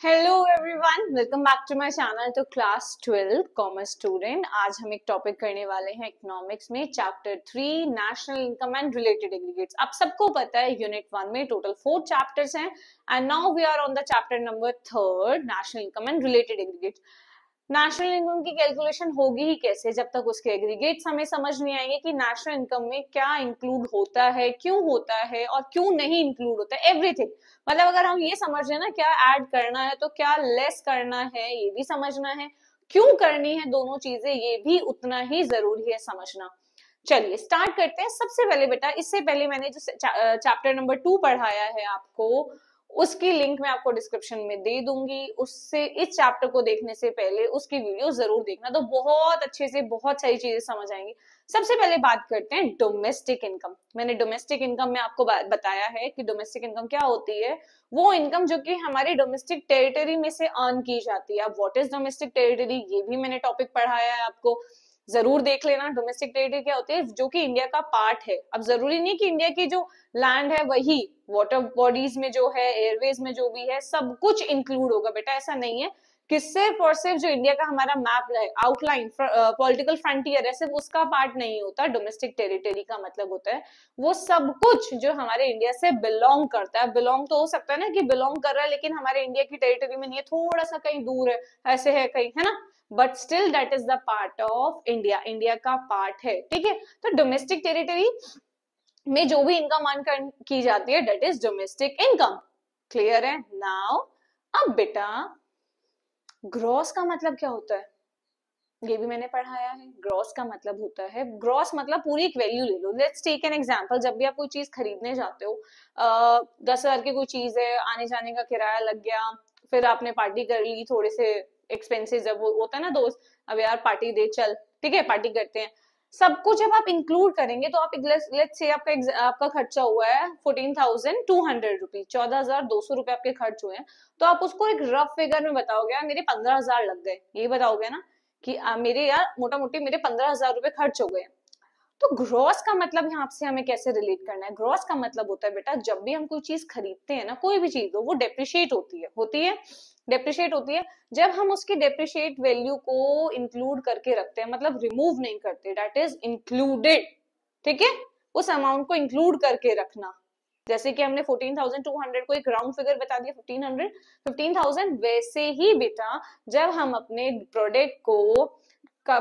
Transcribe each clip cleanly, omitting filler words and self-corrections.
Hello everyone, welcome back to my channel to class 12 commerce student. आज हम एक topic करने वाले हैं इकोनॉमिक्स में chapter 3 national income and related aggregates. आप सबको पता है यूनिट 1 में टोटल 4 चैप्टर्स हैं and now we are on the chapter number 3 national income and related aggregates. National income की कैलकुलेशन होगी ही कैसे जब तक उसके एग्रीगेट्स हमें समझ नहीं आएंगे कि नेशनल इनकम में क्या इंक्लूड होता है, क्यों होता है और क्यों नहीं इंक्लूड होता है, एवरीथिंग। मतलब अगर हम ये समझ रहे ना क्या ऐड करना है तो क्या लेस करना है ये भी समझना है, क्यों करनी है दोनों चीजें ये भी उतना ही जरूरी है समझना। चलिए स्टार्ट करते हैं। सबसे पहले बेटा, इससे पहले मैंने जो चैप्टर नंबर 2 पढ़ाया है आपको, उसकी लिंक मैं आपको डिस्क्रिप्शन में दे दूंगी। उससे इस चैप्टर को देखने से पहले उसकी वीडियो जरूर देखना, तो बहुत अच्छे से बहुत सारी चीजें समझ आएंगी। सबसे पहले बात करते हैं डोमेस्टिक इनकम। मैंने डोमेस्टिक इनकम में आपको बताया है कि डोमेस्टिक इनकम क्या होती है। वो इनकम जो कि हमारी डोमेस्टिक टेरिटरी में से अर्न की जाती है। अब व्हाट इज डोमेस्टिक टेरिटरी, ये भी मैंने टॉपिक पढ़ाया है आपको, जरूर देख लेना। डोमेस्टिक टेरिटरी क्या होती है, जो कि इंडिया का पार्ट है। अब जरूरी नहीं कि इंडिया की जो लैंड है वही वाटर बॉडीज में जो है, एयरवेज में जो भी है, सब कुछ इंक्लूड होगा बेटा, ऐसा नहीं है कि सिर्फ और सिर्फ जो इंडिया का हमारा मैप है, आउटलाइन पॉलिटिकल फ्रंटियर है, सिर्फ उसका पार्ट नहीं होता। डोमेस्टिक टेरिटरी का मतलब होता है वो सब कुछ जो हमारे इंडिया से बिलोंग करता है। बिलोंग तो हो सकता है ना कि बिलोंग कर रहा है लेकिन हमारे इंडिया की टेरिटरी में नहीं है, थोड़ा सा कहीं दूर है, ऐसे है कहीं, है ना, but still that is the part of India, India का पार्ट है। ठीक है, तो डोमेस्टिक टेरिटरी में जो भी इनकम अर्न की जाती है that is domestic income. Clear है नाउ। अब बेटा ग्रॉस का मतलब क्या होता है, ये भी मैंने पढ़ाया है। ग्रॉस का मतलब होता है, ग्रॉस मतलब पूरी एक वैल्यू ले लो। Let's take an example. जब भी आप कोई चीज खरीदने जाते हो, 10,000 की कोई चीज है, आने जाने का किराया लग गया, फिर आपने पार्टी कर ली, थोड़े से एक्सपेंसेस जब वो होता है ना, दोस्त अब यार पार्टी दे चल, ठीक है पार्टी करते हैं, सब कुछ जब आप इंक्लूड करेंगे तो आप लेट्स से आपका खर्चा हुआ है 14,200 रुपीज, 14,200 रुपए आपके खर्च हुए हैं, तो आप उसको एक रफ फिगर में बताओगे यार मेरे 15,000 लग गए, ये बताओगे ना कि मेरे यार मोटा मोटी मेरे 15,000 रुपए खर्च हो गए। तो ग्रॉस का मतलब यहाँ से हमें कैसे रिलेट करना है। ग्रॉस का मतलब होता है बेटा, जब भी हम कोई चीज खरीदते हैं ना, कोई भी चीज हो, वो डेप्रिशिएट होती है डेप्रिशिएट होती है। जब हम उसकी डेप्रिशिएट वैल्यू को इंक्लूड करके रखते हैं, मतलब रिमूव नहीं करते, दैट इज इंक्लूडेड। ठीक है, उस अमाउंट को इंक्लूड करके रखना। जैसे कि हमने 14,200 को एक राउंड फिगर बता दिया, 15,000, वैसे ही बेटा जब हम अपने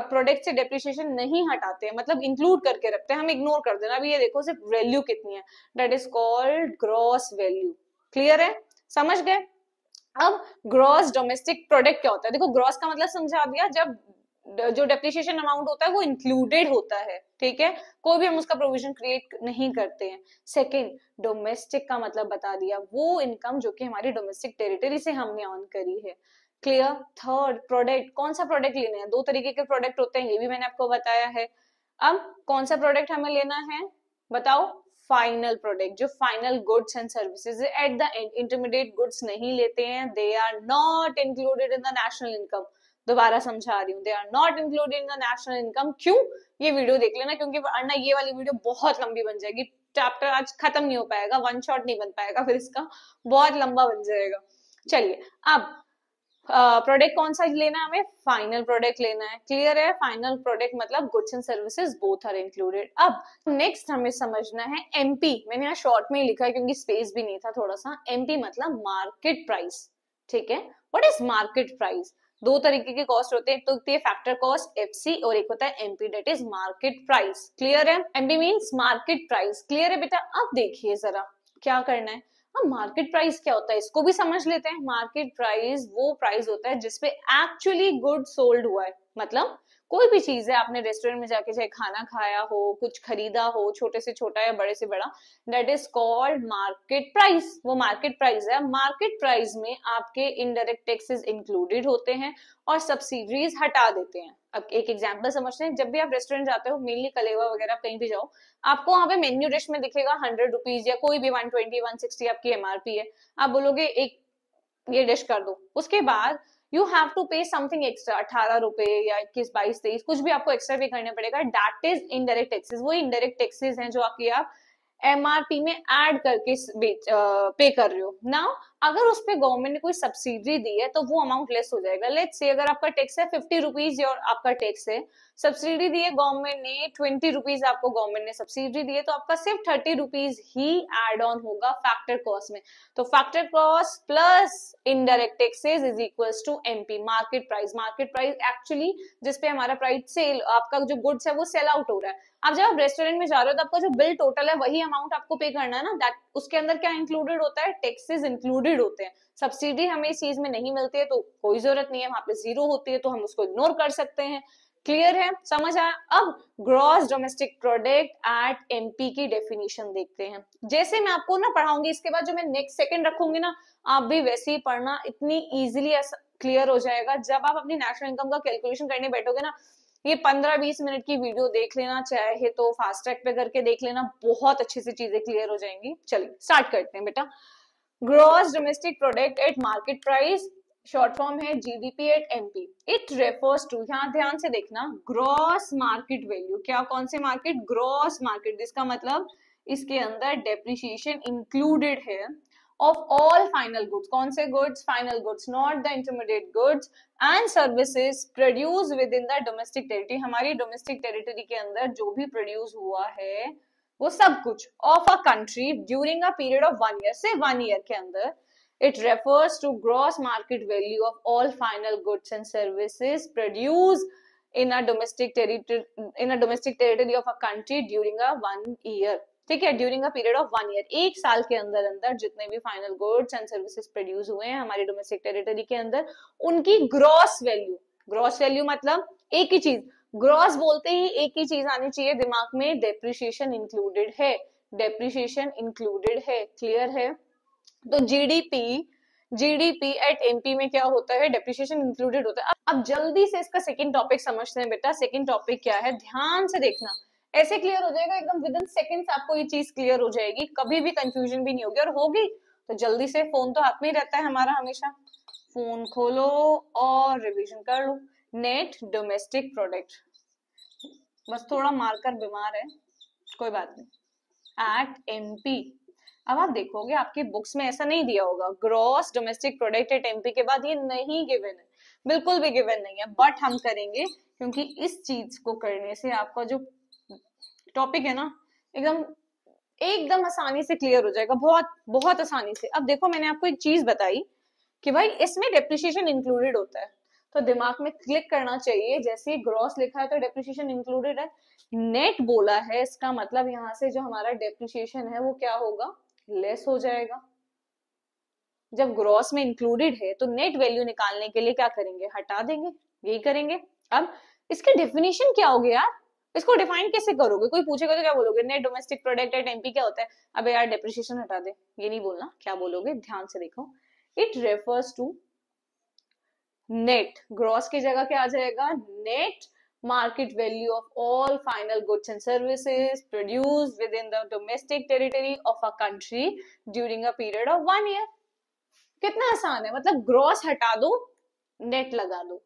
प्रोडक्ट से डेप्रिसिएशन नहीं हटाते हैं, मतलब इंक्लूड करके रखते हैं, हम इग्नोर कर देना, अभी ये देखो सिर्फ वैल्यू कितनी है, that is called gross value. Clear है, समझ गए। अब ग्रॉस डोमेस्टिक प्रोडक्ट क्या होता है, देखो ग्रॉस का मतलब समझा दिया, जब जो डेप्रिसिएशन अमाउंट होता है वो इंक्लूडेड होता है। ठीक है, कोई भी हम उसका प्रोविजन क्रिएट नहीं करते हैं। सेकंड, डोमेस्टिक का मतलब बता दिया, वो इनकम जो कि हमारी डोमेस्टिक टेरिटरी से हमने अर्न करी है। क्लियर। थर्ड, प्रोडक्ट, कौन सा प्रोडक्ट लेना है, दो तरीके के प्रोडक्ट होते हैं, ये भी मैंने आपको बताया है। अब कौन सा प्रोडक्ट हमें लेना है बताओ, फाइनल प्रोडक्ट, जो final goods and services at the end, intermediate goods नहीं लेते हैं, they are not included in the national income. दोबारा समझा रही हूँ, they are not included in the national income. क्यों, ये वीडियो देख लेना, क्योंकि वरना ये वाली वीडियो बहुत लंबी बन जाएगी, चैप्टर आज खत्म नहीं हो पाएगा, वन शॉट नहीं बन पाएगा, फिर इसका बहुत लंबा बन जाएगा। चलिए, अब प्रोडक्ट कौन सा लेना है हमें, फाइनल प्रोडक्ट लेना है। क्लियर है, फाइनल प्रोडक्ट मतलब goods and services both are included. अब नेक्स्ट हमें समझना है एमपी। मैंने यहाँ शॉर्ट में ही लिखा है क्योंकि स्पेस भी नहीं था थोड़ा सा। एमपी मतलब मार्केट प्राइस। ठीक है, व्हाट इज मार्केट प्राइस। दो तरीके के कॉस्ट होते हैं, एक तो होती है फैक्टर कॉस्ट एफसी और एक होता है MP, that is market price. Clear है, MP means market price. Clear है बेटा। अब देखिए जरा क्या करना है। मार्केट प्राइस क्या होता है इसको भी समझ लेते हैं। मार्केट प्राइस वो प्राइस होता है जिसपे एक्चुअली गुड सोल्ड हुआ है, मतलब कोई भी चीज है, आपने रेस्टोरेंट में जाके चाहे खाना खाया हो, कुछ खरीदा हो, छोटे से छोटा या बड़े से बड़ा, that is called market price. वो मार्केट प्राइस है। मार्केट प्राइस में आपके इनडायरेक्ट टैक्सेस इंक्लूडेड होते हैं और सब्सिडीज हटा देते हैं। अब एक एग्जांपल समझते हैं। जब भी आप रेस्टोरेंट जाते हो, मेनली कलेवा वगैरह कहीं भी जाओ, आपको वहां पे मेन्यू डिश में दिखेगा 100 रुपीज या कोई भी 120 160 आपकी एमआरपी है, आप बोलोगे एक ये डिश कर दो, उसके बाद यू हैव टू पे समथिंग एक्स्ट्रा, 18 रुपए या 21 22 23 कुछ भी आपको एक्स्ट्रा पे करना पड़ेगा, दैट इज इनडायरेक्ट टैक्सेस। वो इनडायरेक्ट टैक्सेस हैं जो आपकी आप एमआरपी में ऐड करके पे कर रहे हो। नाउ अगर उस पे गवर्नमेंट ने कोई सब्सिडी दी है तो वो अमाउंट लेस हो जाएगा। लेट्स से अगर आपका टैक्स है 50 रुपीज और आपका टैक्स है, सब्सिडी दी है गवर्नमेंट ने 20 रुपीज, आपको गवर्नमेंट ने सब्सिडी दी है, तो आपका सिर्फ 30 रुपीज ही एड ऑन होगा फैक्टर कॉस्ट में। तो factor cost plus indirect taxes is equals to MP market price. Market price actually जिसपे हमारा प्राइस सेल, आपका जो गुड्स है वो सेल आउट हो रहा है। अब जब आप रेस्टोरेंट में जा रहे हो तो आपका जो बिल टोटल है वही अमाउंट आपको पे करना है ना, दैट उसके अंदर क्या इंक्लूडेड होता है, टैक्सेस इंक्लूडेड होते हैं। सब्सिडी हमें इस चीज में नहीं मिलती है तो कोई जरूरत नहीं है, वहां पे जीरो होती है तो हम उसको इग्नोर कर सकते हैं। क्लियर है, समझ आया। अब gross domestic product at MP की डेफिनेशन देखते हैं। जैसे मैं आपको ना पढ़ाऊंगी, इसके बाद जो मैं नेक्स्ट सेकंड रखूंगी ना, आप भी वैसे ही पढ़ना, इतनी इजीली क्लियर हो जाएगा। जब आप अपनी नेशनल इनकम का कैलकुलेशन करने बैठोगे ना, ये 15-20 मिनट की वीडियो देख लेना, चाहे तो फास्ट ट्रैक पे करके देख लेना, बहुत अच्छी सी चीजें क्लियर हो जाएंगी। चलिए स्टार्ट करते हैं बेटा। Gross domestic product at market price, short form है GDP at MP. It refers to, यहाँ ध्यान से देखना, ग्रॉस मार्केट वैल्यू। क्या, कौन से मार्केट, ग्रॉस मार्केट, जिसका मतलब इसके अंदर डेप्रिसिएशन इंक्लूडेड है of all final goods। कौन से goods, final goods, not the intermediate goods and services produced within the domestic territory। हमारी domestic territory के अंदर जो भी produce हुआ है वो सब कुछ of a country during a period of 1 year, से 1 year के अंदर। It refers to gross market value of all final goods and services produced in a domestic territory of a country during a 1 year। ठीक है, during a period of 1 year, एक साल के अंदर अंदर जितने भी final goods and services produce हुए हैं हमारी डोमेस्टिक टेरिटरी के अंदर, उनकी ग्रॉस वैल्यू। ग्रॉस वैल्यू मतलब एक ही चीज, ग्रॉस बोलते ही एक ही चीज आनी चाहिए दिमाग में, डेप्रिसिएशन इंक्लूडेड है, डेप्रिसिएशन इंक्लूडेड है। क्लियर है। तो जीडीपी एट एमपी में क्या होता है, डेप्रिसिएशन इंक्लूडेड होता है। अब जल्दी से इसका सेकंड टॉपिक समझते हैं बेटा। सेकंड टॉपिक क्या है, ध्यान से देखना, ऐसे क्लियर हो जाएगा एकदम, विद इन सेकंड्स आपको ये चीज क्लियर हो जाएगी, कभी भी कंफ्यूजन भी नहीं होगी। और होगी तो जल्दी से, फोन तो हाथ में ही रहता है हमारा हमेशा, फोन खोलो और रिवीजन कर लो। नेट डोमेस्टिक प्रोडक्ट, बस थोड़ा मार्कर बीमार है, कोई बात नहीं, एट एमपी। अब आप देखोगे आपकी बुक्स में ऐसा नहीं दिया होगा, gross domestic product at MP के बाद ये नहीं गिवन है, बिल्कुल भी गिवन नहीं है, बट हम करेंगे क्योंकि इस चीज को करने से आपका जो टॉपिक है ना एकदम एकदम आसानी से क्लियर हो जाएगा, बहुत बहुत आसानी से। अब देखो मैंने आपको एक चीज बताई कि भाई इसमें डेप्रिसिएशन इंक्लूडेड होता है, तो दिमाग में क्लिक करना चाहिए, जैसे ग्रॉस लिखा है तो डेप्रिसिएशन इंक्लूडेड है, नेट बोला है इसका मतलब यहाँ से जो हमारा डेप्रिसिएशन है वो क्या होगा, लेस हो जाएगा। जब ग्रॉस में इंक्लूडेड है तो नेट वैल्यू निकालने के लिए क्या करेंगे, हटा देंगे, यही करेंगे। अब इसकी डेफिनेशन क्या होगी यार, इसको डिफाइन कैसे करोगे, कोई पूछेगा तो क्या बोलोगे, net domestic product at MP क्या होता है, अबे यार डेप्रिसिएशन हटा दे, ये नहीं बोलना, क्या बोलोगे, ध्यान से देखो। It refers to net, gross की जगह क्या आ जाएगा, net market value of all final goods and services produced within the domestic territory of a country during a period of 1 year। कितना आसान है, मतलब ग्रॉस हटा दो, नेट लगा दो।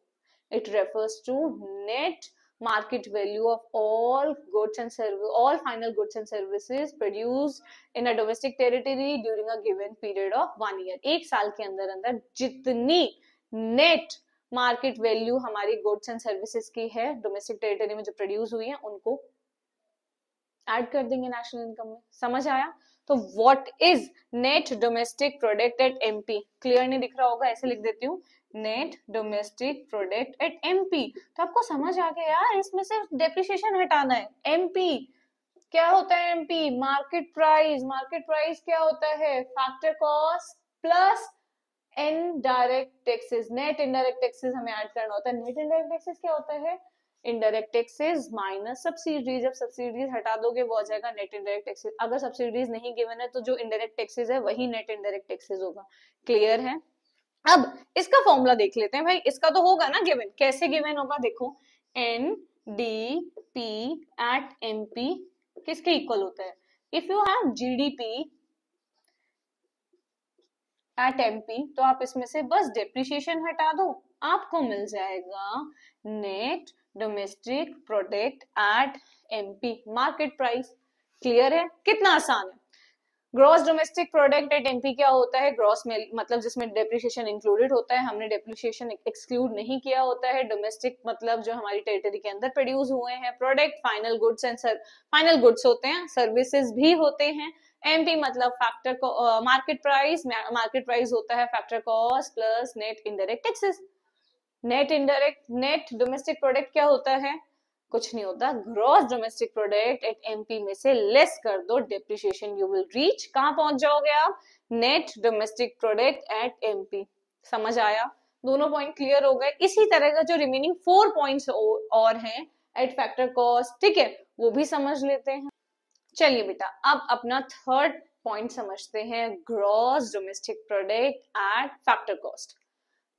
It refers to net market value of all goods and services, all final goods and services produced in a domestic territory during a given period of 1 year। एक साल के अंदर अंदर जितनी नेट मार्केट वैल्यू हमारी goods and services की है domestic territory में जो प्रोड्यूस हुई है उनको ऐड कर देंगे नेशनल इनकम में। समझ आया। तो what is net domestic product at MP, clear नहीं दिख रहा होगा, ऐसे लिख देती हूँ, net domestic product at MP. तो आपको समझ आ गया यार, इसमें से डेप्रिसिएशन हटाना है। एमपी क्या होता है, MP market price, market price क्या होता है, factor cost plus indirect taxes, net indirect taxes हमें ऐड करना होता है। नेट इनडायरेक्ट टैक्सेस क्या होता है, इनडायरेक्ट टैक्सेस माइनस सब्सिडीज, जब सब्सिडीज हटा दोगे वो आ जाएगा नेट इनडायरेक्ट टैक्सेस। अगर सब्सिडीज नहीं गिवन है तो जो इनडायरेक्ट टैक्सेस है वही नेट इनडायरेक्ट टैक्सेस होगा। क्लियर है। अब इसका फॉर्मूला देख लेते हैं भाई, इसका तो होगा ना गिवन, कैसे गिवन होगा देखो, N D P at M P किसके इक्वल होता है, if you have GDP at MP तो आप इसमें से बस डेप्रिसिएशन हटा दो, आपको मिल जाएगा net domestic product at MP market price. Clear है, कितना आसान है। Gross domestic product at MP क्या होता है? ग्रॉस में मतलब जिसमें डेप्रिसिएशन इंक्लूडेड होता है, हमने डेप्रिसिएशन एक्सक्लूड नहीं किया होता है। डोमेस्टिक मतलब जो हमारी टेरिटरी के अंदर प्रोड्यूस हुए हैं product. Final goods and final goods होते हैं, सर्विसेज भी होते हैं। एमपी मतलब factor market price, market price होता है factor cost plus net indirect taxes. Net domestic product क्या होता है? कुछ नहीं होता, gross domestic product at MP में से लेस कर दो, डेप्रिसिएशन यू विल रीच, कहां पहुंच जाओगे आप? Net domestic product at MP. समझ आया? दोनों पॉइंट क्लियर हो गए। इसी तरह का जो रिमेनिंग 4 पॉइंट्स और हैं एट फैक्टर कॉस्ट, ठीक है, वो भी समझ लेते हैं। चलिए बेटा, अब अपना थर्ड पॉइंट समझते हैं, gross domestic product at factor cost.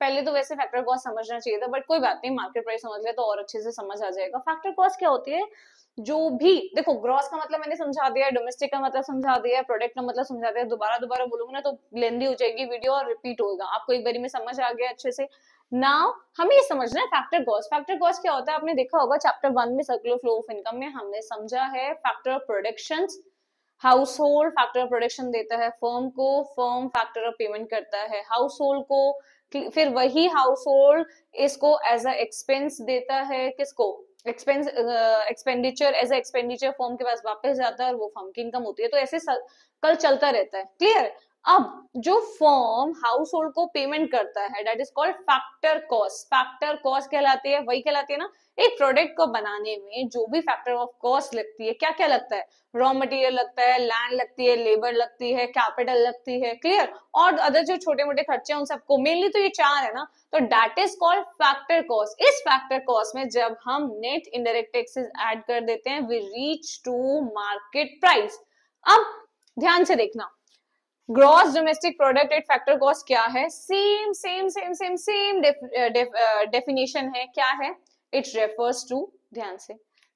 पहले तो वैसे फैक्टर कॉस्ट समझना चाहिए था, बट कोई बात नहीं, मार्केट प्राइस समझ ले तो और अच्छे से समझ आ जाएगा। फैक्टर कॉस्ट क्या होती है? जो भी देखो, ग्रॉस का मतलब मैंने समझा दिया, डोमेस्टिक का मतलब समझा दिया, प्रोडक्ट का मतलब समझा दिया। दोबारा दोबारा बोलूंगी ना तो लेंदी हो जाएगी वीडियो और रिपीट होगा। आपको एक बारी में समझ आ गया अच्छे से? नाउ हमें ये समझना है फैक्टर कॉस्ट। फैक्टर कॉस्ट क्या होता है? आपने देखा होगा चैप्टर 1 में सर्कुलर फ्लो ऑफ इनकम में हमने समझा है factor of production. House hold factor of production देता है फर्म को, फर्म फैक्टर ऑफ पेमेंट करता है हाउस होल्ड को, फिर वही हाउस होल्ड इसको एज अ एक्सपेंस देता है, किसको? Expense expenditure, as a expenditure firm के पास वापस जाता है और वो फर्म की इनकम होती है। तो ऐसे कल चलता रहता है। क्लियर? अब जो फर्म हाउस होल्ड को पेमेंट करता है that is called factor cost. Factor cost कहलाती है, वही कहलाती है ना, एक प्रोडक्ट को बनाने में जो भी फैक्टर ऑफ कॉस्ट लगती है, क्या क्या लगता है? रॉ मटेरियल लगता है, लैंड लगती है, लेबर लगती है, कैपिटल लगती है। क्लियर? और अदर जो छोटे मोटे खर्चे हैं उन सबको, मेनली तो ये 4 है ना, तो that is called factor cost. इस फैक्टर कॉस्ट में जब हम नेट इनडायरेक्ट टैक्सेस ऐड कर देते हैं, we reach to market price. अब ध्यान से देखना, gross domestic product at factor cost क्या है? Same same same same same definition है। क्या है? इट रेफर्स टू, ध्यान से,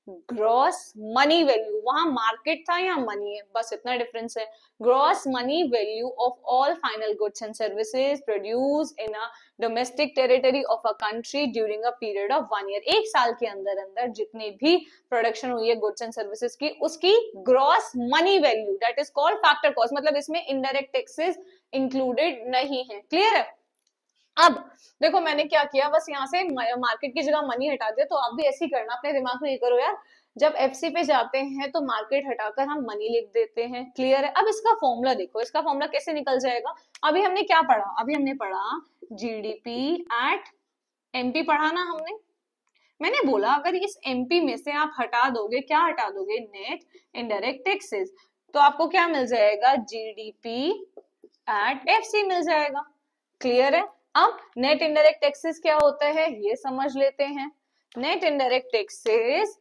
ग्रॉस मनी वैल्यू। वहां मार्केट था, यहाँ मनी है, बस इतना डिफरेंस है। Gross money value of all final goods and services produce in a domestic territory of a country during a period of 1 year. एक साल के अंदर अंदर जितनी भी प्रोडक्शन हुई है गुड्स एंड सर्विसेज की, उसकी gross money value, that is called factor cost. मतलब इसमें इनडायरेक्ट टैक्सेस इंक्लूडेड नहीं है। क्लियर है? अब देखो मैंने क्या किया, बस यहाँ से मार्केट की जगह मनी हटा दिया, तो आप भी ऐसे ही करना, अपने दिमाग में ये करो यार, जब एफसी पे जाते हैं तो मार्केट हटाकर हम मनी लिख देते हैं। क्लियर है? अब इसका फॉर्मूला देखो, इसका फॉर्मूला कैसे निकल जाएगा। अभी हमने क्या पढ़ा? अभी हमने पढ़ा जीडीपी एट एमपी पढ़ा ना हमने। मैंने बोला अगर इस एमपी में से आप हटा दोगे, क्या हटा दोगे? नेट इनडायरेक्ट टैक्सेस, तो आपको क्या मिल जाएगा? जीडीपी एट एफसी मिल जाएगा। क्लियर है? अब नेट इनडायरेक्ट टैक्सेस क्या होता है ये समझ लेते हैं। Net indirect taxes,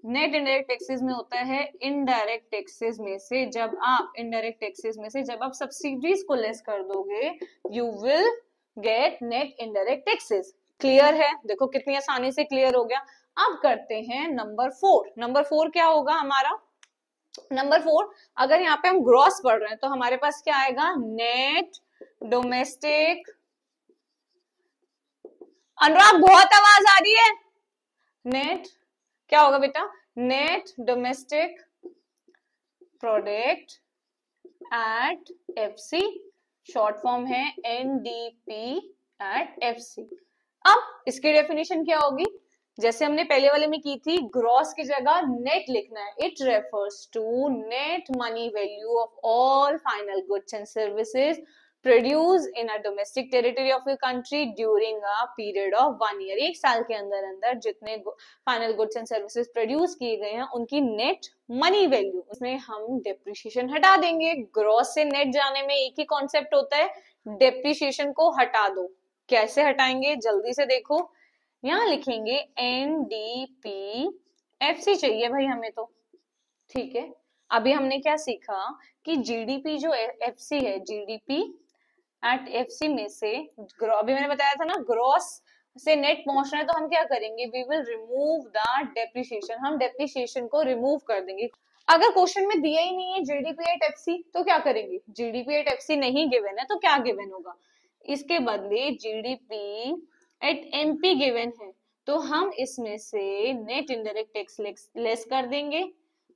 net indirect taxes में होता है इनडायरेक्ट टैक्सेस में से जब आप, इनडायरेक्ट टैक्सेस में से जब आप सब्सिडीज को लेस कर दोगे, you will gate net indirect taxes. Clear है? देखो कितनी आसानी से क्लियर हो गया। अब करते हैं नंबर 4। नंबर 4 क्या होगा हमारा? नंबर 4, अगर यहाँ पे हम ग्रॉस पढ़ रहे हैं तो हमारे पास क्या आएगा? नेट डोमेस्टिक, अनुराग बहुत आवाज आ रही है। नेट क्या होगा बेटा? Net domestic product eight FC, short form है एनडीपी एट एफसी। अब इसकी डेफिनेशन क्या होगी? जैसे हमने पहले वाले में की थी, ग्रॉस की जगह नेट लिखना है। It refers to net money value of all final goods and services produce in a domestic territory of your country during a period of 1 year. एक साल के अंदर अंदर जितने final goods and services produce किए गए हैं उनकी नेट मनी वैल्यू, उसमें हम डेप्रिसिएशन हटा देंगे। ग्रॉस से नेट जाने में एक ही कॉन्सेप्ट होता है, डेप्रिसिएशन को हटा दो। कैसे हटाएंगे जल्दी से देखो, यहां लिखेंगे एनडीपी एफसी चाहिए भाई हमें तो। ठीक है, अभी हमने क्या सीखा कि जीडीपी जो एफसी है, जीडीपी एट एफसी में से, अभी मैंने बताया था ना ग्रॉस से नेट पहुंचना है तो हम क्या करेंगे? We will remove the depreciation, हम डेप्रिसिएशन को रिमूव कर देंगे। अगर क्वेश्चन में दिया ही नहीं है जीडीपी एट एफसी तो क्या करेंगे? जीडीपी एट एफसी नहीं गिवन है तो क्या गिवन होगा? इसके बदले जीडीपी एट एमपी गिवन है, तो हम इसमें से नेट इनडायरेक्ट टैक्स लेस कर देंगे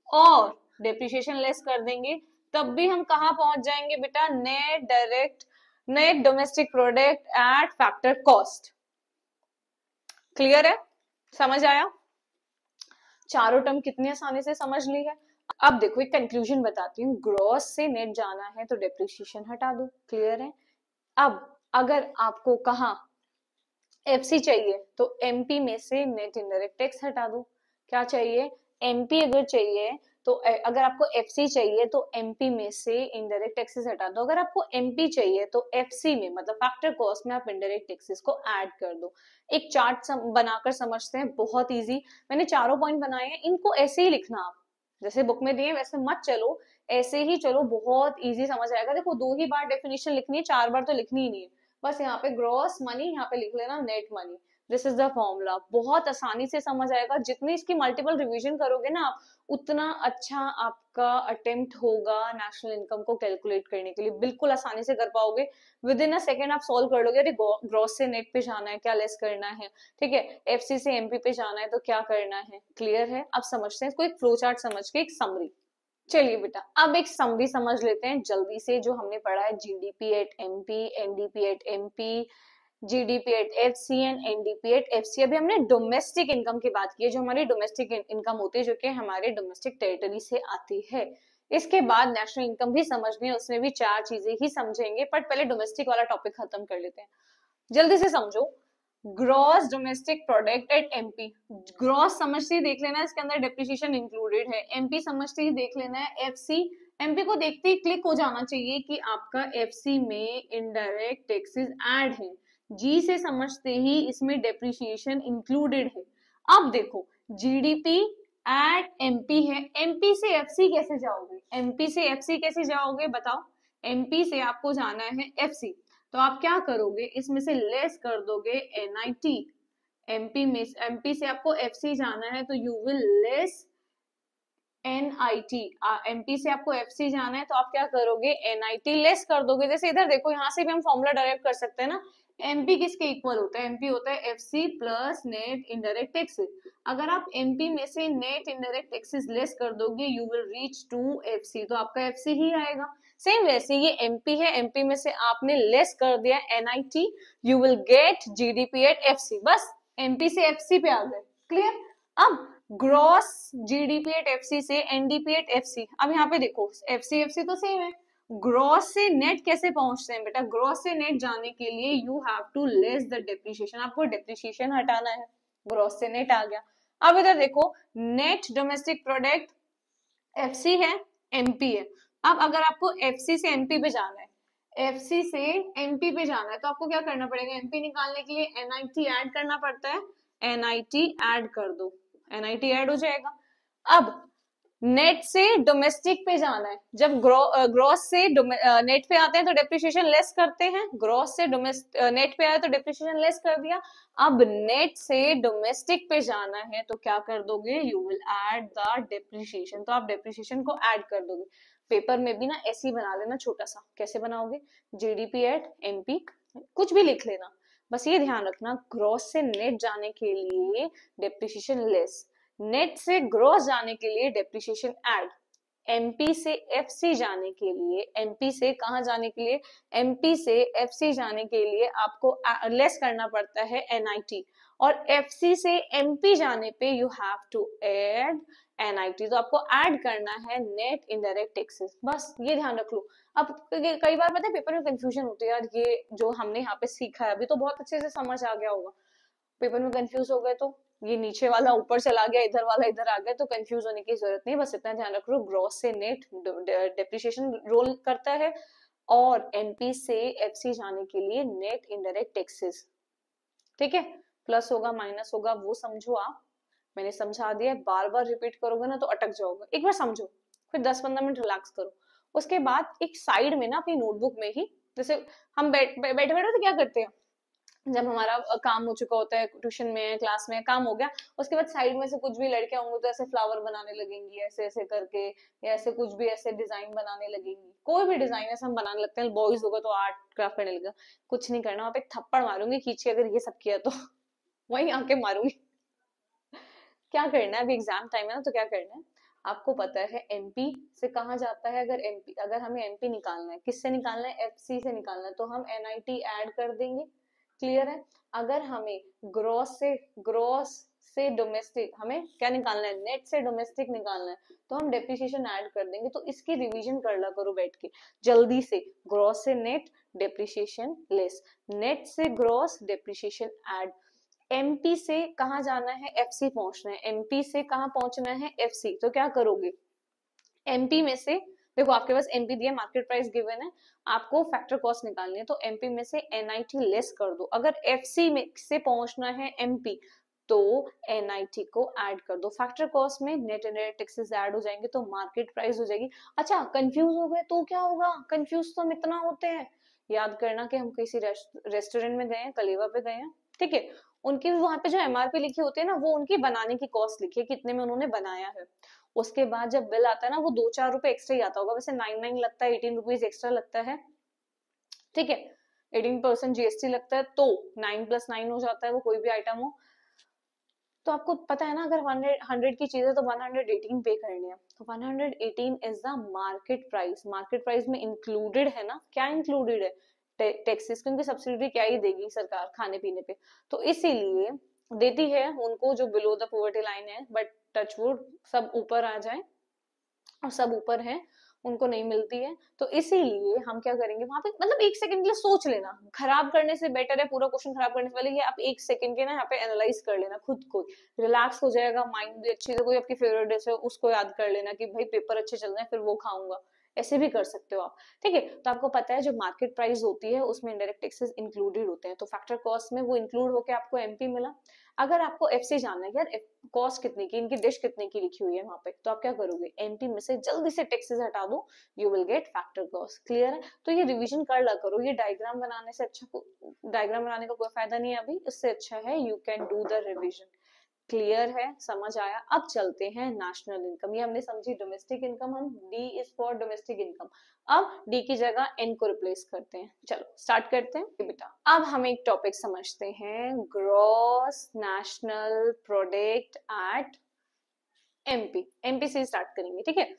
और डेप्रिसिएशन लेस कर देंगे, तब भी हम कहाँ पहुंच जाएंगे बेटा, net domestic product at factor cost. Clear है, समझ आया? चारों टर्म कितनी आसानी से समझ ली है। अब देखो एक कंक्लूजन बताती हूँ, ग्रॉस से नेट जाना है तो डेप्रिसिएशन हटा दो। क्लियर है? अब अगर आपको कहा एफसी चाहिए तो एमपी में से नेट इनडायरेक्ट टैक्स हटा दो। क्या चाहिए? एमपी अगर चाहिए तो अगर आपको एफसी चाहिए तो एमपी में से इनडायरेक्ट टैक्सेस हटा दो। अगर आपको एमपी चाहिए तो एफसी में मतलब फैक्टर कॉस्ट में आप इनडायरेक्ट टैक्सेस को ऐड कर दो। एक चार्ट बनाकर समझते हैं, बहुत इजी। मैंने चारों पॉइंट बनाए हैं, इनको ऐसे ही लिखना आप, जैसे बुक में दिए वैसे मत चलो, ऐसे ही चलो, बहुत इजी समझ आएगा। देखो 2 ही बार डेफिनेशन लिखनी है, 4 बार तो लिखनी ही नहीं है। बस यहाँ पे ग्रॉस मनी, यहाँ पे लिख लेना net money. This is the formula, बहुत आसानी से समझ आएगा। जितनी इसकी मल्टीपल रिवीजन करोगे ना आप, उतना अच्छा आपका अटेम्प्ट होगा नेशनल इनकम को कैलकुलेट करने के लिए। बिल्कुल आसानी से कर पाओगे, विद इन अ सेकेंड आप सॉल्व कर लोगे। अरे ग्रॉस से नेट पे जाना है, क्या लेस करना है, ठीक है, एफसी से एमपी पे जाना है तो क्या करना है। क्लियर है? अब समझते हैं इसको, एक फ्लो चार्ट समझ के एक समरी। चलिए बेटा अब एक समरी समझ लेते हैं जल्दी से, जो हमने पढ़ा है GDP at MP, NDP at MP, GDP at FC and NDP at FC. अभी हमने डोमेस्टिक इनकम की बात की है, जो हमारी डोमेस्टिक इनकम होती है, जो कि हमारे डोमेस्टिक टेरिटरी से आती है। इसके बाद नेशनल इनकम भी समझनी है, उसमें भी 4 चीजें ही समझेंगे, पर पहले डोमेस्टिक वाला टॉपिक खत्म कर लेते हैं। जल्दी से समझो, gross domestic product at MP. Gross समझते ही देख लेना है इसके अंदर डेप्रिसिएशन इंक्लूडेड है। एमपी समझते ही देख लेना है एफसी। एमपी को देखते ही क्लिक हो जाना चाहिए कि आपका एफसी में इनडायरेक्ट टैक्सेस ऐड है। जी से समझते ही इसमें डेप्रिसिएशन इंक्लूडेड है। अब देखो जीडीपी एट एमपी है, एमपी से एफसी कैसे जाओगे, एमपी से एफसी कैसे जाओगे बताओ। एमपी से आपको जाना है एफसी, तो आप क्या करोगे, इसमें से लेस कर दोगे एनआईटी। एमपी से आपको एफसी जाना है तो you will less NIT. MP से आपको एफसी जाना है तो आप क्या करोगे, एनआईटी लेस कर दोगे। जैसे इधर देखो, यहाँ से भी हम फॉर्मूला डायरेक्ट कर सकते हैं ना। एमपी किसके इक्वल होता है, एमपी होता है FC plus net indirect taxes. अगर आप एमपी में से नेट इनडायरेक्ट टैक्सेस लेस कर दोगे you will reach to FC, तो आपका एफसी ही आएगा। सेम वैसे ये एमपी है, एमपी में से आपने लेस कर दिया NIT, you will gate GDP at FC. बस एमपी से एफसी पे आ गए। क्लियर? अब ग्रॉस जीडीपी एट एफसी से एनडीपी एट एफसी। अब यहाँ पे देखो एफसी एफसी तो सेम है, ग्रॉस से नेट कैसे पहुंचते हैं बेटा, ग्रॉस से नेट जाने के लिए you have to less the depreciation, आपको डेप्रिसिएशन हटाना है। ग्रॉस से नेट आ गया। अब इधर देखो नेट डोमेस्टिक प्रोडक्ट एफसी है, एमपी है। अब अगर आपको एफसी से एमपी पे जाना है, एफसी से एमपी पे जाना है, तो आपको क्या करना पड़ेगा, एमपी निकालने के लिए एनआईटी ऐड करना पड़ता है। एनआईटी ऐड कर दो, एनआईटी ऐड हो जाएगा। अब नेट से डोमेस्टिक पे जाना है, जब ग्रॉस से नेट पे आते हैं तो डेप्रिसिएशन लेस करते हैं, ग्रॉस से नेट पे आए तो डेप्रिसिएशन लेस कर दिया। अब नेट से डोमेस्टिक पे जाना है तो क्या कर दोगे, you will add the depreciation, तो आप डेप्रिसिएशन को ऐड कर दोगे। पेपर में भी ना ऐसे ही बना लेना छोटा सा, कैसे बनाओगे, जीडीपी एट एमपी कुछ भी लिख लेना। बस ये ध्यान रखना, ग्रॉस से नेट जाने के लिए डेप्रिसिएशन लेस, नेट से ग्रॉस जाने के लिए डेप्रिसिएशन ऐड, एमपी से एफसी जाने के लिए, एमपी से कहां जाने के लिए, एमपी से एफसी जाने के लिए आपको लेस करना पड़ता है एनआईटी, और एफसी से एमपी जाने पे you have to add NIT, तो आपको ऐड करना है नेट इनडायरेक्ट टैक्सेस। बस ये ध्यान रख लो। अब कई बार पता है पेपर में कंफ्यूजन होती है, यार ये जो हमने यहाँ पे सीखा है अभी तो बहुत अच्छे से समझ आ गया होगा, पेपर में कंफ्यूज हो गए तो ये नीचे वाला ऊपर चला गया, इधर वाला इधर आ गया, तो कंफ्यूज होने की जरूरत नहीं। बस इतना ध्यान रखो, ग्रॉस से नेट डेप्रिसिएशन रोल करता है, और एनपी से एफसी जाने के लिए नेट इनडायरेक्ट टैक्सेस। ठीक है, प्लस होगा माइनस होगा वो समझो आप, मैंने समझा दिया। बार बार रिपीट करोगे ना तो अटक जाओगे, एक बार समझो फिर 10-15 मिनट रिलैक्स करो। उसके बाद एक साइड में ना अपनी नोटबुक में ही, जैसे हम बैठे बैठे तो क्या करते हैं, जब हमारा काम हो चुका होता है, ट्यूशन में क्लास में काम हो गया, उसके बाद साइड में से कुछ भी लड़कियां होंगी तो ऐसे फ्लावर बनाने लगेंगी ऐसे ऐसे करके, या ऐसे कुछ भी ऐसे डिजाइन बनाने लगेंगी, कोई भी डिजाइन ऐसे हम बनाने लगते हैं। बॉयज होगा तो आर्ट क्राफ्ट करने लगेगा। कुछ नहीं करना, वहां पे एक थप्पड़ मारूंगी खींच के, अगर ये सब किया तो वहीं आके मारूंगी। क्या करना है, अभी एग्जाम टाइम है ना, तो क्या करना है, आपको पता है एमपी से कहाँ जाता है, अगर हमें एमपी निकालना है, किससे निकालना है, एफसी से निकालना है, तो हम एनआईटी ऐड कर देंगे। क्लियर है। अगर हमें ग्रॉस से डोमेस्टिक, हमें क्या निकालना है, नेट से डोमेस्टिक निकालना है, तो हम डेप्रिसिएशन ऐड कर देंगे। तो इसकी रिवीजन कर ला करो बैठ के जल्दी से। ग्रॉस से नेट, डेप्रिसिएशन लेस, नेट से ग्रॉस, डेप्रिसिएशन ऐड। एमपी से कहाँ जाना है, एफसी पहुंचना है, एमपी से कहाँ पहुंचना है, एफसी। तो क्या करोगे, एमपी में से देखो आपके पास एमपी दिया, मार्केट प्राइस गिवन है, आपको फैक्टर कॉस्ट निकालनी है, तो एमपी में से एनआईटी लेस कर दो। अगर एफसी में से पहुंचना है एमपी, तो एनआईटी को ऐड कर दो। फैक्टर कॉस्ट में नेट इनडायरेक्ट टैक्सेस ऐड हो जाएंगे, तो मार्केट प्राइस हो जाएगी। अच्छा कंफ्यूज हो गए तो क्या होगा, कंफ्यूज तो हम इतना होते हैं। याद करना कि हम किसी रेस्टोरेंट में गए हैं, कलेवा पे गए हैं, ठीक है, उनकी वहां पे जो एमआरपी लिखी होती है ना, वो उनकी बनाने की कॉस्ट लिखी है, कितने में उन्होंने बनाया है। उसके बाद जब बिल आता है ना, वो 2-4 रुपए एक्स्ट्रा ही आता होगा, वैसे 9 लगता है, 18 रुपीज एक्स्ट्रा लगता है, ठीक है, 18% जीएसटी लगता है, तो 9+9 हो जाता है वो कोई भी आइटम हो। तो आपको पता है ना, अगर 100 की चीज है तो 118 पे करनी है, तो 118 is the market price. Market price में इंक्लूडेड है ना, क्या इंक्लूडेड है, टैक्सेस, क्योंकि सब्सिडी क्या ही देगी सरकार खाने पीने पे, तो इसीलिए देती है उनको जो बिलो द पॉवर्टी लाइन है, बट टचवुड सब ऊपर आ जाए, और सब ऊपर हैं, उनको नहीं मिलती है। तो इसीलिए हम क्या करेंगे वहां पे, मतलब 1 सेकंड के लिए सोच लेना, खराब करने से बेटर है पूरा क्वेश्चन खराब करने से पहले, ये आप 1 सेकंड के ना यहाँ पे एनालाइज कर लेना खुद को, रिलैक्स हो जाएगा माइंड भी। अच्छी से कोई आपकी फेवरेट डिश है उसको याद कर लेना कि भाई पेपर अच्छे चल रहे हैं फिर वो खाऊंगा, ऐसे भी कर सकते हो आप, ठीक है। तो आपको पता है जो मार्केट प्राइस होती है उसमें इंडायरेक्ट टैक्सेस इंक्लूडेड होते हैं, तो फैक्टर कॉस्ट में वो इंक्लूड होकर आपको एमपी मिला। अगर आपको एफ से जानना है यार कॉस्ट कितने की, इनकी डिश कितने की लिखी हुई है वहां पे, तो आप क्या करोगे, एमपी में से जल्दी से टैक्सेस हटा दो, you will gate factor cost. Clear है। तो ये रिवीजन कर ला करो, ये डायग्राम बनाने से अच्छा, डायग्राम बनाने का कोई फायदा नहीं है अभी, इससे अच्छा है you can do the revision. Clear है, समझ आया। अब चलते हैं नेशनल इनकम, ये हमने समझी डोमेस्टिक इनकम, हम D is for domestic income. अब डी की जगह एन को रिप्लेस करते हैं, चलो स्टार्ट करते हैं बेटा। अब हम एक टॉपिक समझते हैं, gross national product at MP. MP से स्टार्ट करेंगे, ठीक है।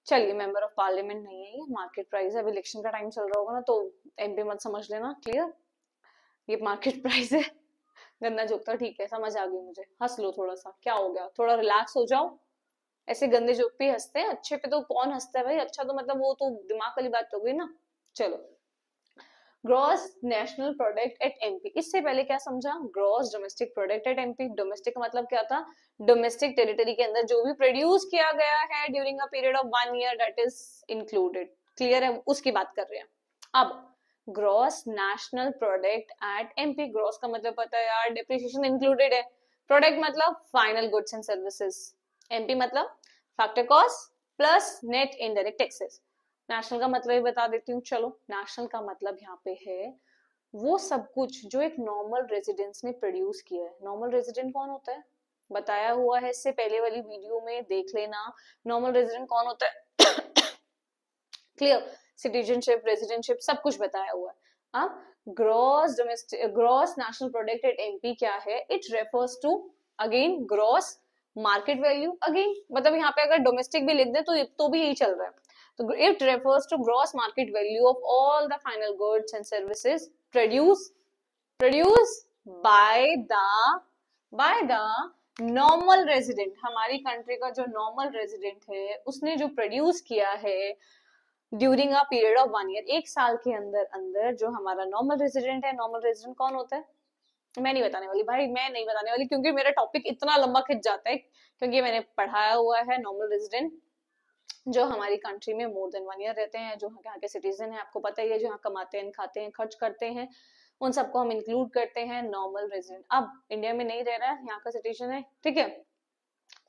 चलिए, मेंबर ऑफ पार्लियामेंट नहीं है ये, मार्केट प्राइस है, अब इलेक्शन का टाइम चल रहा होगा ना, तो एमपी मत समझ लेना। क्लियर, ये मार्केट प्राइस है। गंदा जोक था, ठीक है, समझ आ गई मुझे, हंस लो थोड़ा सा, क्या हो गया, थोड़ा रिलैक्स हो जाओ। ऐसे गंदे जोक पे हंसते हैं, अच्छे पे तो कौन हंसता है भाई, अच्छा तो मतलब वो तो दिमाग वाली बात हो गई ना। चलो, gross national product at MP, इससे पहले क्या समझा, gross domestic product at MP. Domestic का मतलब क्या था, डोमेस्टिक टेरिटरी के अंदर जो भी प्रोड्यूस किया गया है during a period of 1 year, that is included. Clear है, उसकी बात कर रहे हैं। अब gross national product at MP, gross का मतलब पता है यार, डेप्रिसिएशन इंक्लूडेड है, प्रोडक्ट मतलब final goods and services, MP मतलब factor cost plus net indirect taxes. National का मतलब ही बता देती हूँ, चलो नेशनल का मतलब यहाँ पे है वो सब कुछ जो एक नॉर्मल रेजिडेंस ने प्रोड्यूस किया है। नॉर्मल रेजिडेंट कौन होता है, बताया हुआ है इससे पहले वाली वीडियो में, देख लेना नॉर्मल रेजिडेंट कौन होता है। क्लियर, सिटीजनशिप, रेजिडेंटशिप सब कुछ बताया हुआ है। अब gross national product at MP क्या है, it refers to again gross market value, again मतलब यहाँ पे अगर डोमेस्टिक भी लिख दे तो भी यही चल रहा है। तो it refers to gross market value of all the final goods and services produced by the normal resident। हमारी कंट्री का जो नॉर्मल रेजिडेंट है उसने जो प्रोड्यूस किया है during a period of 1 year, 1 साल के अंदर अंदर, जो हमारा नॉर्मल रेजिडेंट है। नॉर्मल रेजिडेंट कौन होता है, मैं नहीं बताने वाली भाई, मैं नहीं बताने वाली, क्योंकि मेरा टॉपिक इतना लंबा खिंच जाता है, क्योंकि मैंने पढ़ाया हुआ है नॉर्मल रेजिडेंट जो हमारी कंट्री में मोर देन 1 ईयर रहते हैं, जो यहाँ के सिटीजन है, आपको पता ही है, जो यहाँ कमाते हैं, खाते हैं, खर्च करते हैं, उन सबको हम इंक्लूड करते हैं नॉर्मल रेजिडेंट। अब इंडिया में नहीं रह रहा है, यहाँ का सिटीजन है, ठीक है,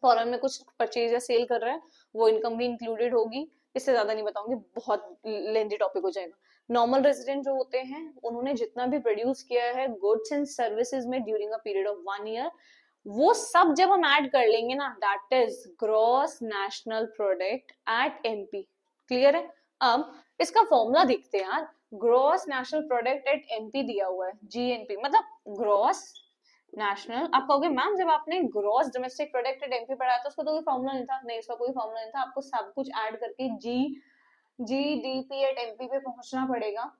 फॉरेन में कुछ परचेज या सेल कर रहा है, वो इनकम भी इंक्लूडेड होगी। इससे ज्यादा नहीं बताऊंगी, बहुत लेंथी टॉपिक हो जाएगा। नॉर्मल रेजिडेंट जो होते हैं उन्होंने जितना भी प्रोड्यूस किया है गुड्स एंड सर्विसेज में during a period of 1 year, वो सब जब हम ऐड कर लेंगे ना, that is gross national product at MP. Clear है। अब इसका फॉर्मूला देखते हैं यार, gross national product at MP दिया हुआ है, जीएनपी मतलब ग्रॉस नेशनल, आप कहोगे मैम जब आपने gross domestic product at MP पढ़ाया था उसका तो कोई फॉर्मूला नहीं था। नहीं, उसका कोई फॉर्मूला नहीं था, आपको सब कुछ ऐड करके जीडीपी एट एमपी पे पहुंचना पड़ेगा।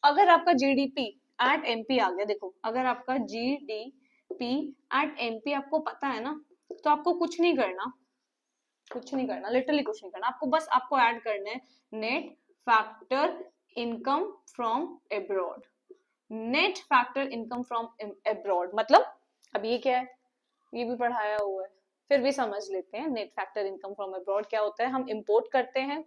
अगर आपका जीडीपी एट एमपी आ गया, देखो अगर आपका जीडीपी एट एमपी आपको पता है ना, तो आपको कुछ नहीं करना, कुछ नहीं करना, लिटरली कुछ नहीं करना, आपको बस आपको ऐड करना है net factor income from abroad. Net factor income from abroad मतलब, अब ये क्या है, ये भी पढ़ाया हुआ है, फिर भी समझ लेते हैं। Net factor income from abroad क्या होता है, हम इंपोर्ट करते हैं,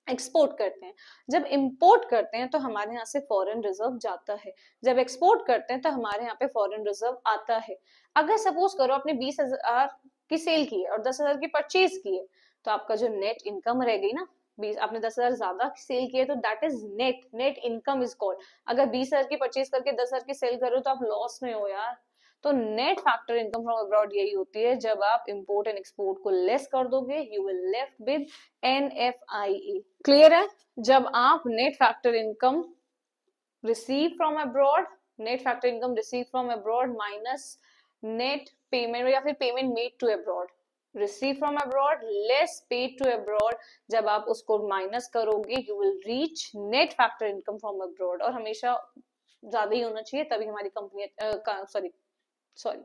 एक्सपोर्ट करते हैं। जब इंपोर्ट करते हैं तो हमारे यहाँ से फॉरेन रिजर्व जाता है, जब एक्सपोर्ट करते हैं तो हमारे यहाँ पे फॉरेन रिजर्व आता है। अगर सपोज करो आपने 20,000 की सेल की है और 10,000 की परचेज की है, तो आपका जो नेट इनकम रह गई ना, 20 आपने 10,000 ज्यादा सेल किए तो that is net, net income is called. अगर 20,000 की परचेज करके 10,000 की सेल कर रहे हो तो आप लॉस में हो यार। तो net factor income from abroad यही होती है, जब आप इंपोर्ट एंड एक्सपोर्ट को लेस कर दोगे you will left with NFIE। Clear है? जब आप net factor income receive from abroad, net factor income receive from abroad minus net payment या फिर payment made to abroad, receive from abroad less paid to abroad, जब आप उसको minus करोगे you will reach net factor income from abroad. और हमेशा ज्यादा ही होना चाहिए, तभी हमारी कंपनी सॉरी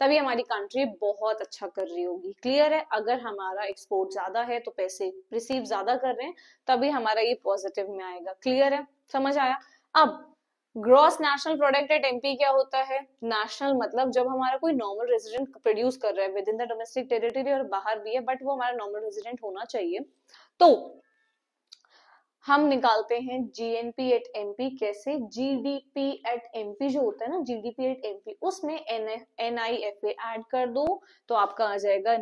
तभी हमारी कंट्री बहुत अच्छा कर रही होगी। क्लियर है? अगर हमारा एक्सपोर्ट ज्यादा है तो पैसे रिसीव ज्यादा कर रहे हैं, तभी हमारा ये पॉजिटिव में आएगा। क्लियर है? समझ आया? अब gross national product at MP क्या होता है? नेशनल मतलब जब हमारा कोई नॉर्मल रेजिडेंट प्रोड्यूस कर रहा है with in the domestic territory और बाहर भी है, बट वो हमारा नॉर्मल रेजिडेंट होना चाहिए, तो हम निकालते हैं जीएनपी एट एमपी। कैसे? जीडीपी एट एमपी जो होता है ना, जीडीपी एट एमपी, उसमें एनआईएफए ऐड कर दो तो आपका आ जाएगा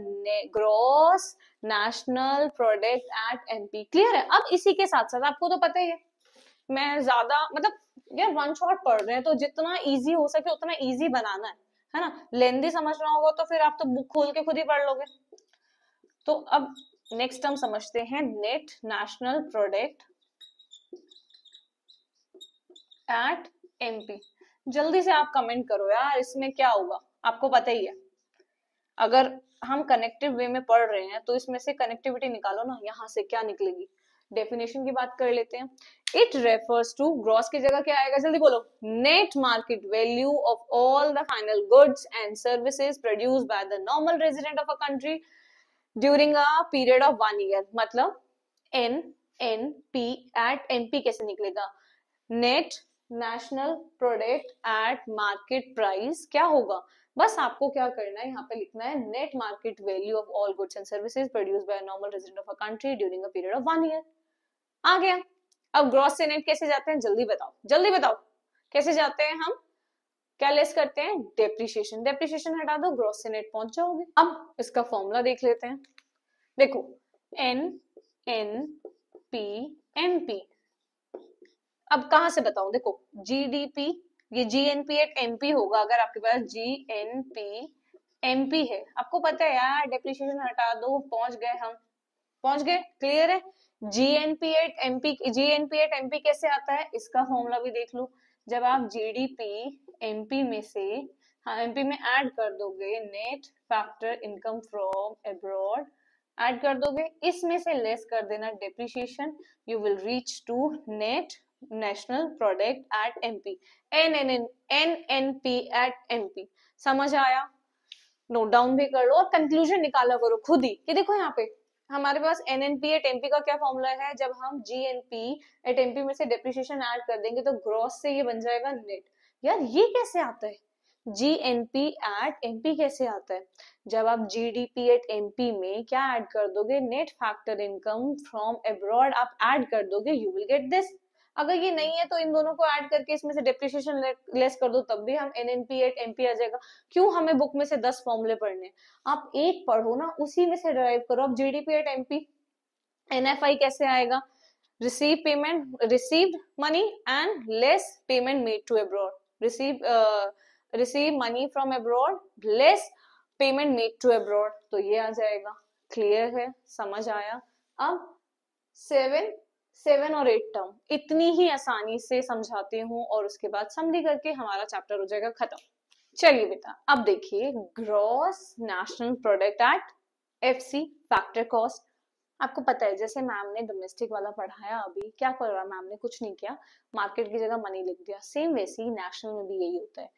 gross national product at MP. Clear है? अब इसी के साथ साथ आपको तो पता ही है, मैं ज्यादा मतलब यार वन शॉट पढ़ रहे हैं तो जितना इजी हो सके उतना इजी बनाना है ना। लेंदी समझना होगा तो फिर आप तो बुक खोल के खुद ही पढ़ लोगे। तो अब नेक्स्ट हम समझते हैं net national product at MP. जल्दी से आप कमेंट करो यार, इसमें क्या होगा आपको पता ही है। अगर हम कनेक्टिव वे में पढ़ रहे हैं तो इसमें से कनेक्टिविटी निकालो ना, यहाँ से क्या निकलेगी। डेफिनेशन की बात कर लेते हैं। इट रेफर्स टू, ग्रॉस की जगह क्या आएगा जल्दी बोलो, net market value of all the final goods and services produced by the normal resident of a country during a period of 1 year. मतलब NNP एट MP कैसे निकलेगा? Net national product at market price क्या होगा? बस आपको क्या करना है, यहाँ पे लिखना है net market value of all goods and services produced by normal resident of a country during a period of 1 year. आ गया। अब ग्रॉस से नेट कैसे जाते हैं, जल्दी बताओ, जल्दी बताओ कैसे जाते हैं हम? क्या लेस करते हैं? डेप्रिसिएशन। डेप्रिसिएशन हटा दो, ग्रॉस से नेट पहुंच जाओगे। अब इसका फॉर्मूला देख लेते हैं। देखो NNP MP, अब कहां से बताऊं, देखो जीडीपी, ये जीएनपी एट एमपी होगा अगर आपके पास जीएनपी एमपी है। आपको पता है यार, डेप्रिसिएशन हटा दो, पहुंच गए हम, पहुंच गए। क्लियर है? GNP at MP, GNP at MP कैसे आता है इसका फॉर्मूला भी देख लो। जब आप जीडीपी एमपी में से, हाँ एमपी में ऐड कर दोगे net factor income from abroad, add कर दोगे, इसमें से लेस कर देना depreciation, you will reach to net national product at MP, NNP at MP. समझ आया? नोट डाउन भी कर लो और कंक्लूजन निकाला करो खुद ही कि देखो यहाँ पे हमारे पास NNP एट एमपी का क्या फॉर्मूला है, जब हम GNP एट एमपी में से डेप्रिसिएशन ऐड कर देंगे तो ग्रॉस से ये बन जाएगा नेट। यार ये कैसे आता है? GNP एट एमपी कैसे आता है? जब आप GDP एट एमपी में क्या ऐड कर दोगे, net factor income from abroad आप ऐड कर दोगे, यू विल गेट दिस। अगर ये नहीं है तो इन दोनों को ऐड करके इसमें से डेप्रिसिएशन लेस कर दो, तब भी हम NNP एट एमपी आ जाएगा। क्यों हमें बुक में से 10 फॉर्मूले पढ़ने, आप एक पढ़ो ना, उसी में से ड्राइव करो। अब जीडीपी एट एमपी, NFI कैसे आएगा? Receive payment, received money and less payment made to abroad, receive money from abroad less payment made to abroad, तो ये आ जाएगा। क्लियर है? समझ आया? अब 7 और 8 टर्म इतनी ही आसानी से समझाती हूँ और उसके बाद समरी करके हमारा चैप्टर हो जाएगा खत्म। चलिए बेटा, अब देखिए gross national product eight FC, factor cost. आपको पता है जैसे मैम ने डोमेस्टिक वाला पढ़ाया, अभी क्या करा मैम ने, कुछ नहीं किया, मार्केट की जगह मनी लिख दिया। सेम वैसे ही नेशनल में भी यही होता है।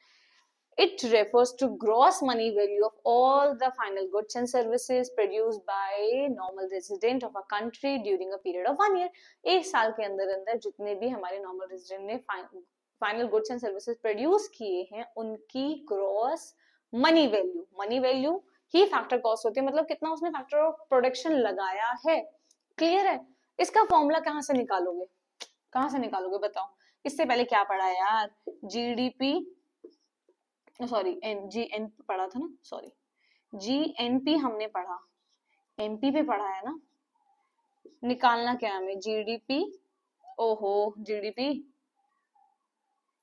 It refers to gross money value of all the final goods and services produced by normal resident of a country during a period of 1 year। एक साल के अंदर अंदर जितने भी हमारे नॉर्मल रेजिडेंट ने final goods and services produce किए हैं उनकी ग्रॉस मनी वैल्यू ही फैक्टर कॉस्ट होती है, मतलब कितना उसने फैक्टर ऑफ प्रोडक्शन लगाया है। क्लियर है? इसका फॉर्मूला कहाँ से निकालोगे, कहाँ से निकालोगे बताओ? इससे पहले क्या पढ़ा है यार, जीडीपी, सॉरी जीएन पढ़ा था ना, सॉरी जीएनपी हमने पढ़ा, एमपी पे पढ़ा है ना। निकालना क्या हमें, जीडीपी, ओहो जीडीपी,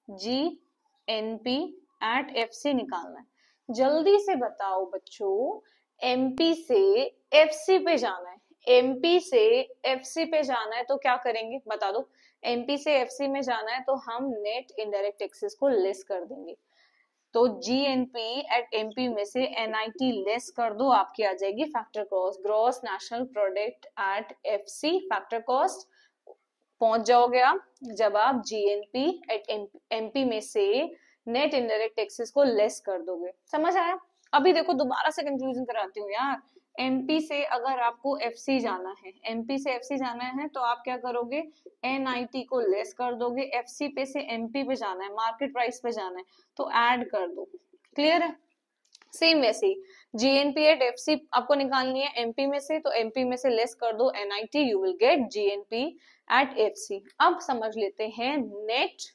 जीएनपी एट एफसी निकालना है। जल्दी से बताओ बच्चों, एमपी से एफसी पे जाना है, एमपी से एफसी पे जाना है तो क्या करेंगे बता दो? एमपी से एफसी में जाना है तो हम नेट इनडायरेक्ट टैक्सेस को लेस कर देंगे। तो जीएनपी एट एमपी में से एनआईटी लेस कर दो, आपकी आ जाएगी factor cost, gross national product eight FC factor cost पहुंच जाओगे आप जब आप जीएनपी एट एमपी में से नेट इनडायरेक्ट टैक्सेस को लेस कर दोगे। समझ आया? अभी देखो दोबारा से कंक्लूजन कराती हूँ यार। एमपी से अगर आपको एफसी जाना है, एमपी से एफसी जाना है तो आप क्या करोगे, एनआईटी को लेस कर दोगे। एफसी पे से एमपी पे जाना है, मार्केट प्राइस पे जाना है तो ऐड कर दो। क्लियर है? सेम वैसे ही जीएनपी एट एफसी आपको निकालनी है एमपी में से, तो एमपी में से लेस कर दो NIT, you will get GNP at FC. अब समझ लेते हैं net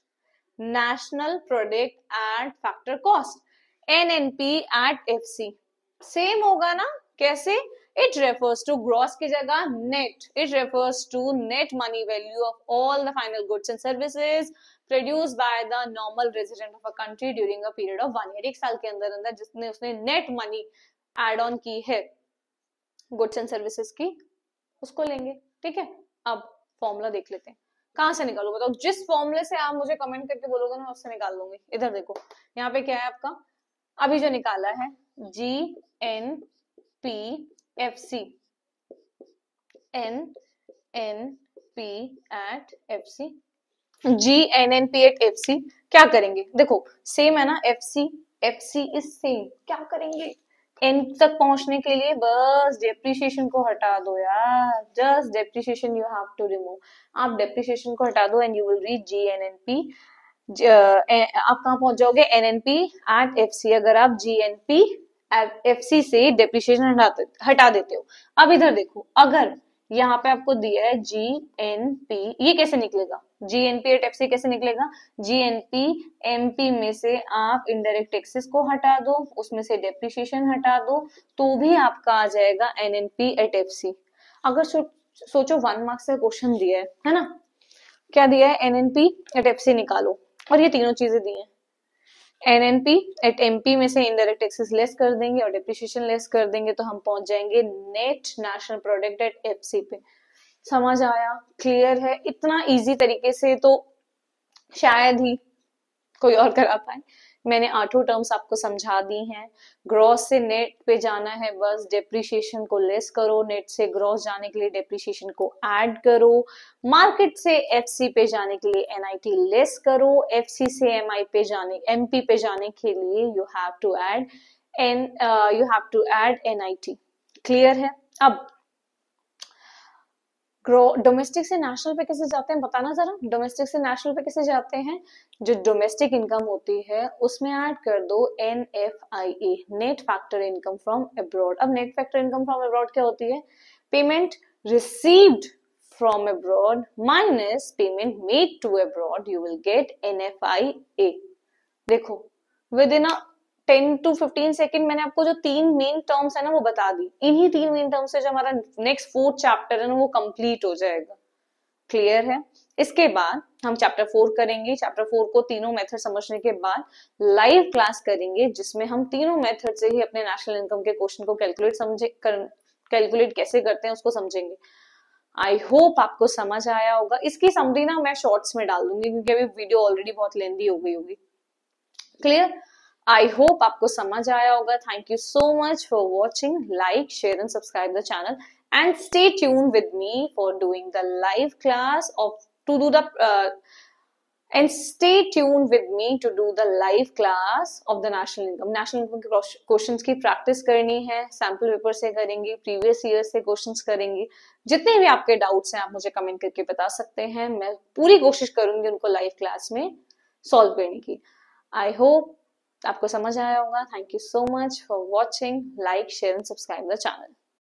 national product at factor cost, NNP at FC. Same होगा ना? कैसे? इट रेफर्स टू ग्रॉस की जगह net, it refers to net money value of all the final goods and services produced by the normal resident of a country during a period of 1 year. एक साल के अंदर अंदर जिसने उसने net money add on की है goods and services की, उसको लेंगे। ठीक है, अब फॉर्मूला देख लेते हैं, कहां से निकालो बताओ? जिस फॉर्मूले से आप मुझे कमेंट करके बोलोगे ना उससे निकाल लूंगी। इधर देखो, यहाँ पे क्या है आपका, अभी जो निकाला है G N P F C, N N P at F C, G N N P at F C. क्या करेंगे देखो, सेम है ना, एफ सी इज सेम। क्या करेंगे, एन तक पहुंचने के लिए बस डेप्रिसिएशन को हटा दो यार, just depreciation you have to remove. आप डेप्रिसिएशन को हटा दो and you will reach G N N P. आप कहाँ पहुंच जाओगे, N N P at F C, अगर आप G N P F C से डेप्रिसिएशन हटा देते हो। अब इधर देखो, अगर यहाँ पे आपको दिया है जी एन पी, ये कैसे निकलेगा, G N P at F C कैसे निकलेगा, G N P M P में से आप इनडायरेक्ट टैक्सेस को हटा दो, उसमें से डेप्रिसिएशन हटा दो, तो भी आपका आ जाएगा N N P at F C. अगर सोचो 1 मार्क्स का क्वेश्चन दिया है ना, क्या दिया है, N N P at F C निकालो, और ये तीनों चीजें दी हैं। एनएनपी एट एमपी में से इनडायरेक्ट टैक्सेस लेस कर देंगे और डेप्रिसिएशन लेस कर देंगे तो हम पहुंच जाएंगे net national product eight FC पे। समझ आया? क्लियर है? इतना इजी तरीके से तो शायद ही कोई और करा पाए। मैंने 8 टर्म्स आपको समझा दी हैं। ग्रॉस से नेट पे जाना है, बस डेप्रिसिएशन को लेस करो, नेट से ग्रॉस जाने के लिए डेप्रिसिएशन को ऐड करो, मार्केट से एफसी पे जाने के लिए एनआईटी लेस करो, एफसी से एमआई पे जाने एमपी पे जाने के लिए you have to add NIT. Clear है? अब डोमेस्टिक से नेशनल पे कैसे जाते हैं बताना जरा, डोमेस्टिक से नेशनल पे कैसे जाते हैं? जो डोमेस्टिक इनकम होती है उसमें ऐड कर दो NFIA, net factor income from abroad. अब net factor income from abroad क्या होती है, payment received from abroad minus payment made to abroad, you will get NFIA। देखो विद इन 10 to 15 सेकेंड मैंने आपको जो 3 मेन टर्म्स है ना वो बता दी। इन्हीं 3 मेन टर्म्स से जो हमारा नेक्स्ट 4th चैप्टर है ना वो कंप्लीट हो जाएगा। क्लियर है? इसके बाद हम चैप्टर 4 करेंगे। चैप्टर 4 को तीनों मेथड समझने के बाद लाइव क्लास करेंगे जिसमें हम तीनों मेथड से ही अपने नेशनल इनकम के क्वेश्चन को कैलकुलेट कैसे करते हैं उसको समझेंगे। आई होप आपको समझ आया होगा। इसकी समरी ना मैं शॉर्ट्स में डाल दूंगी क्योंकि अभी वीडियो ऑलरेडी बहुत लेंदी हो गई होगी। क्लियर? आई होप आपको समझ आया होगा. Thank you so much for watching. Like, share and subscribe the channel and stay tuned with me for doing the live class of to do the and stay tuned with me to do the live class of the national income के questions की practice करनी है. Sample paper से करेंगे, previous year से questions करेंगे. जितने भी आपके डाउट्स हैं आप मुझे कमेंट करके बता सकते हैं. मैं पूरी कोशिश करूंगी उनको लाइव क्लास में सॉल्व करने की. आई होप आपको समझ आया होगा. Thank you so much for watching. Like, share and subscribe the channel.